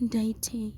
Ndaitei.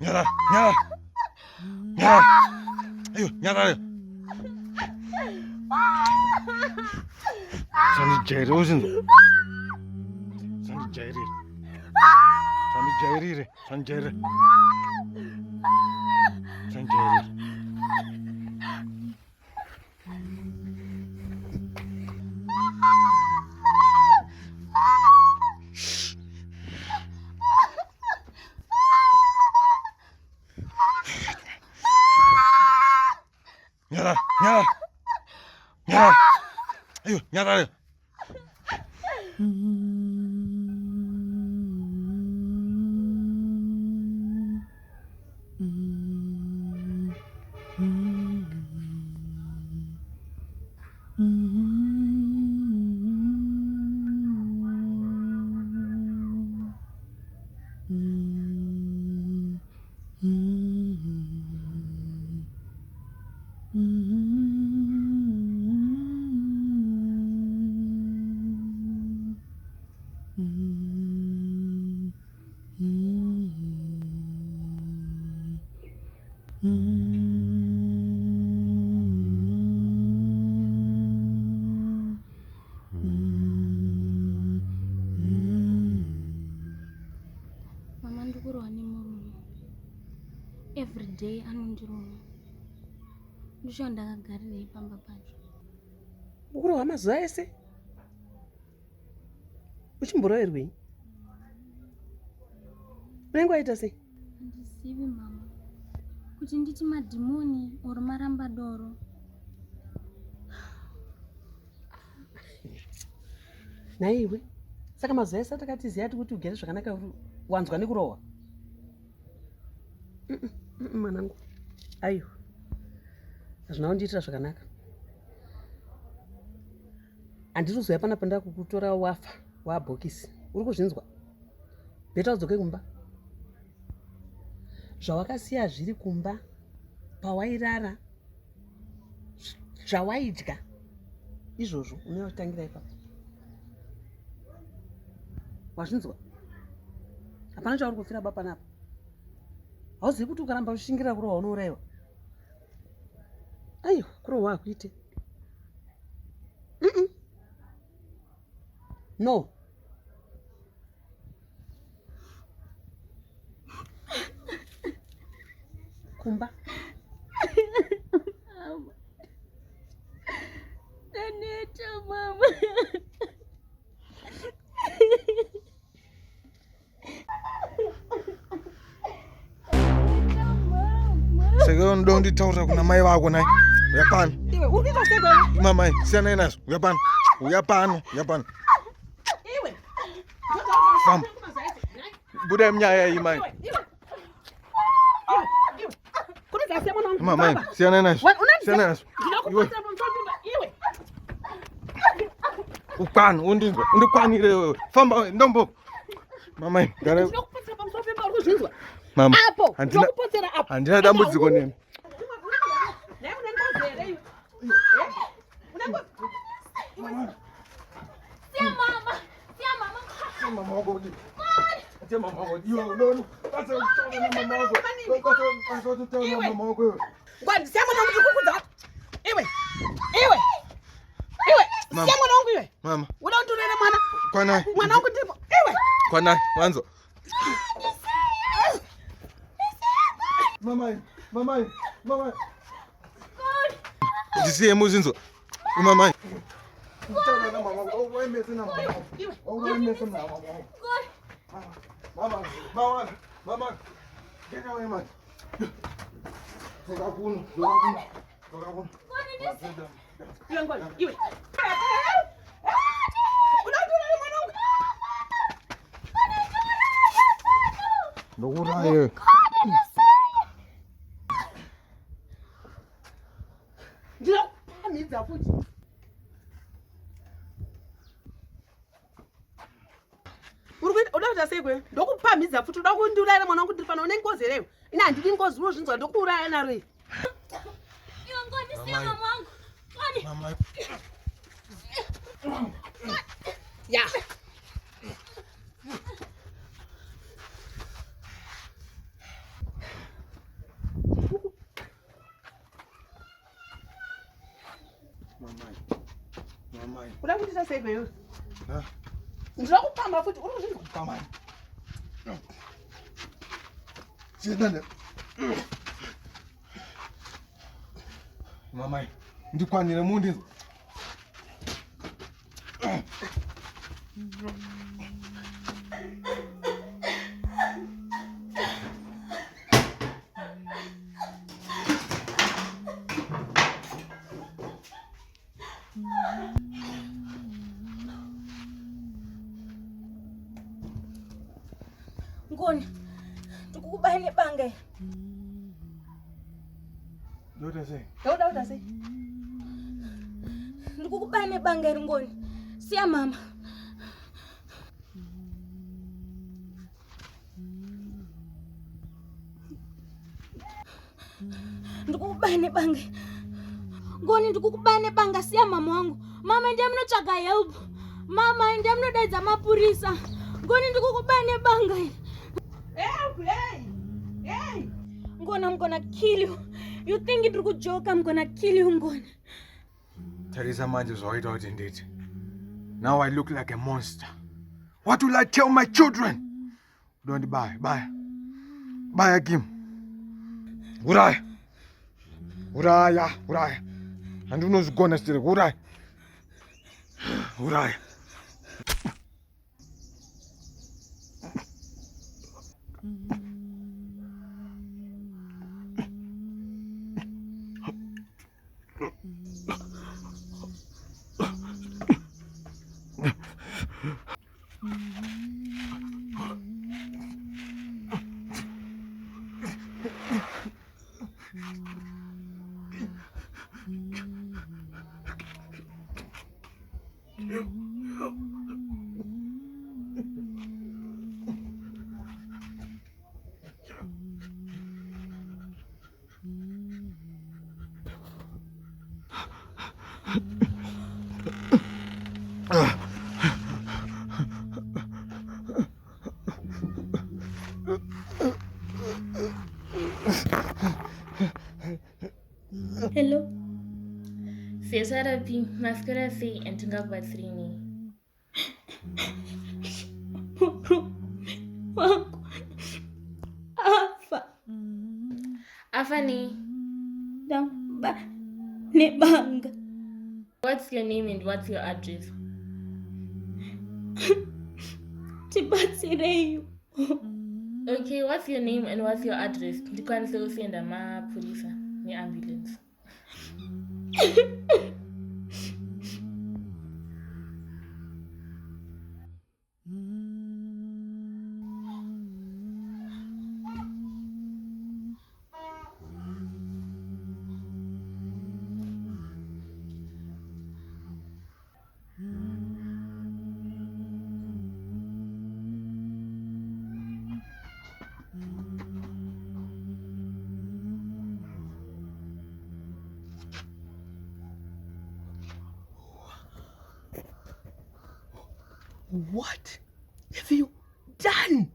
Nyara. Ayo, nyara. Sani jairi uzin. Sani jairi re. Sani jairi. Nyara. Ayo, nyara. Mama ndikurwa nemurume. Every day anondiruma. Ndisho ndakagarira ipamba pacho. Ukurohwa mazuva ese? Uchimborwairwei? Unenge waita sei? Handizivi mama. Kuti nditi madhimoni oro maramba doro. Naiwe, saka mazuva ese takatiziva kuti ugere zvakanaka wanzwa nekurohwa. Mwanangu. Ayo. Hazvina kundiitira zvakanaka. Handiri kuzoya pana panda kukutora wafa wabhokisi. Uri kuzvinzwa? Bheta udzoke kumba. Zvawakasiya zviri kumba, pawairara, zvawaidya, izvozvo unotangira ipapo. Wazvinzwa? Hapana chauri kufira baba panapa. Hauzivi kuti ukaramba uchishingira kurohwa unourayiwa. Ayo, kurohwa hakuite. No. Kumba. Seke ndonditaura kuna mai vako nai. Uyapana. Iwe ukuita sekwe. Mama, siyana nazo. Uyapana. Uyapana. Iwe. Famba. Buda mnyaya hii mai. Mama, siyana nazo. Siyana nazo. Iwe. Ukwana, undikwanire wewe. Famba ndombo. Mama, gara. Mama. Hapo. Handina dambudziko nemi. Mama wako. Acha mama wako. Yo, no. Acha mama wako. Acha mama wako. Ngwani, siyama na mjukukudza. Iwe. Siyama na wangu iwe. Mama. Unaundurere mwana. Kwana. Mwana wangu ndipo. Iwe. Kwana, mwanzo. Mama. Ndisiye muzinzo. Mama. Utana na mama. Wemese na mama. Wemese na mama. Mama. Get away, man. Toka kuno. Iwe. Unaundurere mwana wangu. Ndokuraye. Ndinokupamidza futi. Uda kuita sekwe? Ndokupamidza futi. Uda kundiurayira mwana wangu ndiri pano une ngozi here. Ina handidi ngozi unozvinzwa ndokuuraya naro iyi. Iwe Ngoni, siya mama wangu. Ngoni. Mama. Ya. Mama. Uda kuita sekwe yo? Ha? Ndira kupamba futi. Unozvinzwa? Mama. Siyana. Mama. Ndikwanire mundi. Ngoni, ndikukubane banga. Ndoda sei. Dauda sei. Ndikukubane banga Ngoni. Siya mama. Ndikukubane banga. Ngoni, ndikukubane banga, siya mama wangu. Mama ndiye mnotsvaga help. Mama ndiye mnodaidza mapurisa. Ngoni, ndikukubane banga. Hey! Ngoni, I'm gonna kill you. You think it would joke? I'm gonna kill you, Ngoni. Teresa manje zwaita kuti nditi. Now I look like a monster. What will I tell my children? Don't buy. Bye, Kim. Uraya. Andinozigona stiri. Uraya. Hello. Physiotherapy, masculinity, and tungakubatsirini. Afani. Nebanga. What's your name and what's your address? Tibatsireyo. Okay, what's your name and what's your address? Ndikwanise usenda mapurisa neambulance. What have you done?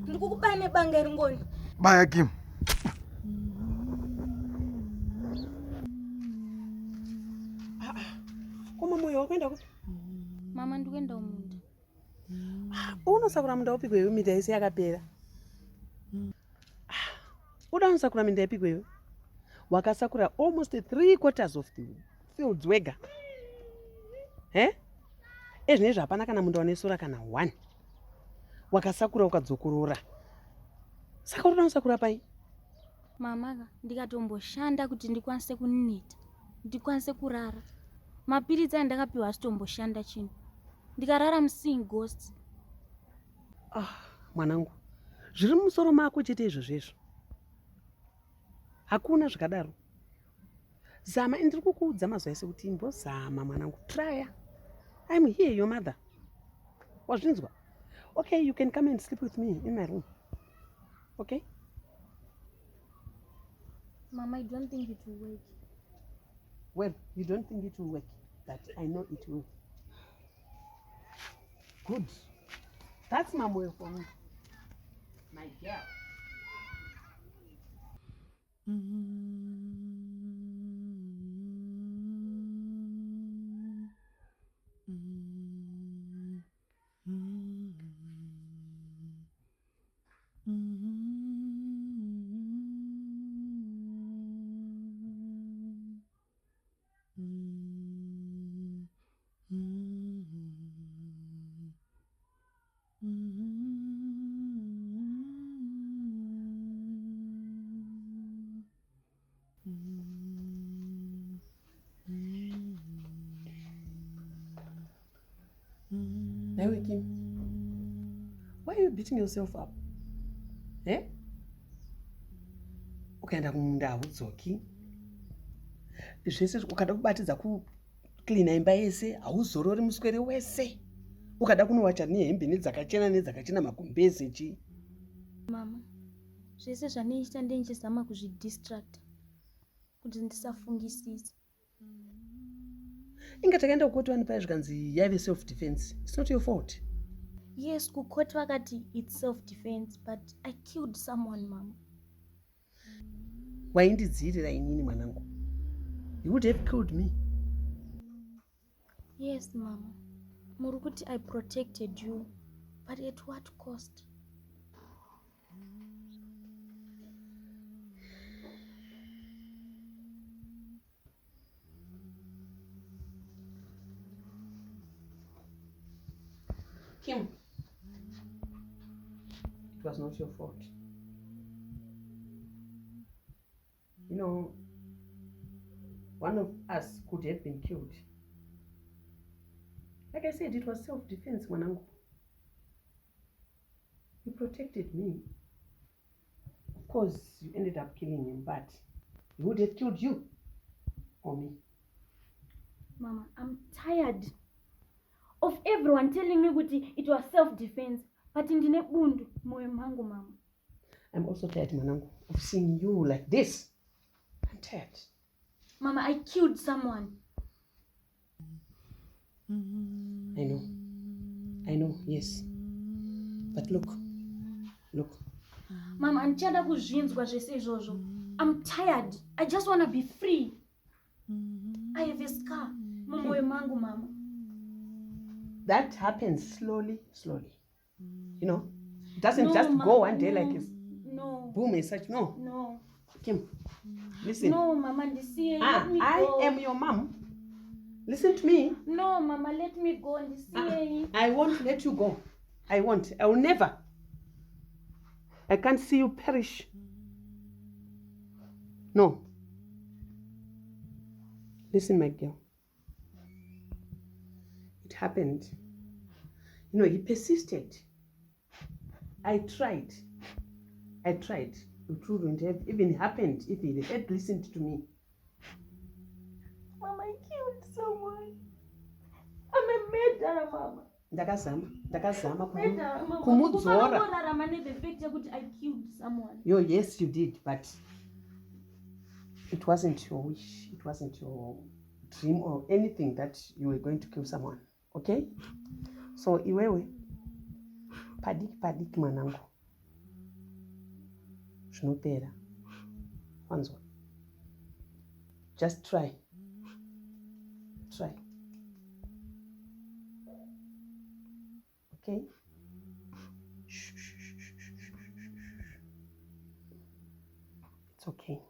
Ndikukubaya nebanga eringoni. Baya Kim. Koma moyo wakwenda kuti? Mama ndikuenda umunda. Unosakura munda upi kwewe minda yese yakapera? Uda unosakura minda ipi kwewe? Wakasakura almost 3/4 of the fields wega. Ezvinezvi hapana kana munda unesora kana 1. Wakasakura ukadzokorora. Saka uda unosakura pai? Mama ndikatomboshanda kuti ndikwanise kuninita, ndikwanise kurara. Mapiritsi andakapiwa asitomboshanda chino. Ndikarara seeing ghosts. Mwanangu, zviri mumusoro mako chete izvozvezvo. Hakuna zvikadaro. Zama, ndiri kukuudza mazuva ese kuti imbozama mwanangu. Try. I'm here, your mother. Wazvinzwa? Okay, you can come and sleep with me in my room. Okay? Mama, I don't think it will work. Well, you don't think it will work, but I know it will. Good. That's my way for me. My girl. Nawe Kim, why are you beating yourself up? Ukaenda kumunda haudzoki. Zvese ukada kubatidza kuklina imba yese hauzorori muswere wese. Ukada kunowacha nehembe nedzakachena magumbezi chi. Mama, zvese zvandinoita ndinchizama kuzvidistract kuti ndisafungisisa. Inga takaenda kukoti vanipai zvikanzi yaive self defense. It's not your fault. Yes, kukoti vakati it's self defense, but I killed someone, Mama. Waindidzirira inini mwanangu. You would have killed me. Yes, Mama. Murukuti, I protected you, but at what cost? Kim, it was not your fault. You know, one of us could have been killed. Like I said, it was self-defense, mwanangu. You protected me. Of course, you ended up killing him, but he would have killed you or me. Mama, I'm tired of everyone telling me kuti it was self-defense. But ndine bundu moyo mangu mama. I'm also tired, Manangu, of seeing you like this. I'm tired. Mama, I killed someone. I know, yes. But look. Mama, andichada kuzvinzwa zvese izvozvo. I'm tired. I just want to be free. I have a scar. Moyo mangu mama. That happens slowly. You know? It doesn't No, just Mama, go one day no, like it's No. boom and such. No. No. Kim, listen. No, Mama, ndisiye. Let me I go. am your mom. Listen to me. No, Mama, let me go. Ndisiye. I won't let you go. I won't. I will never. I can't see you perish. No. Listen, my girl. It happened. You know, he persisted. I tried. It wouldn't have even happened if he had listened to me. Mama, I killed someone. I'm a murderer, Mama. Ndakazama Murderer, Mama. kumudzora. Kufana the fact that I killed someone. Yes, you did, but it wasn't your wish. It wasn't your dream or anything that you were going to kill someone. Okay? So, iwewe, padiki manangu. Zvinopera. Wanzwa. Just try. Okay? Shh. It's okay.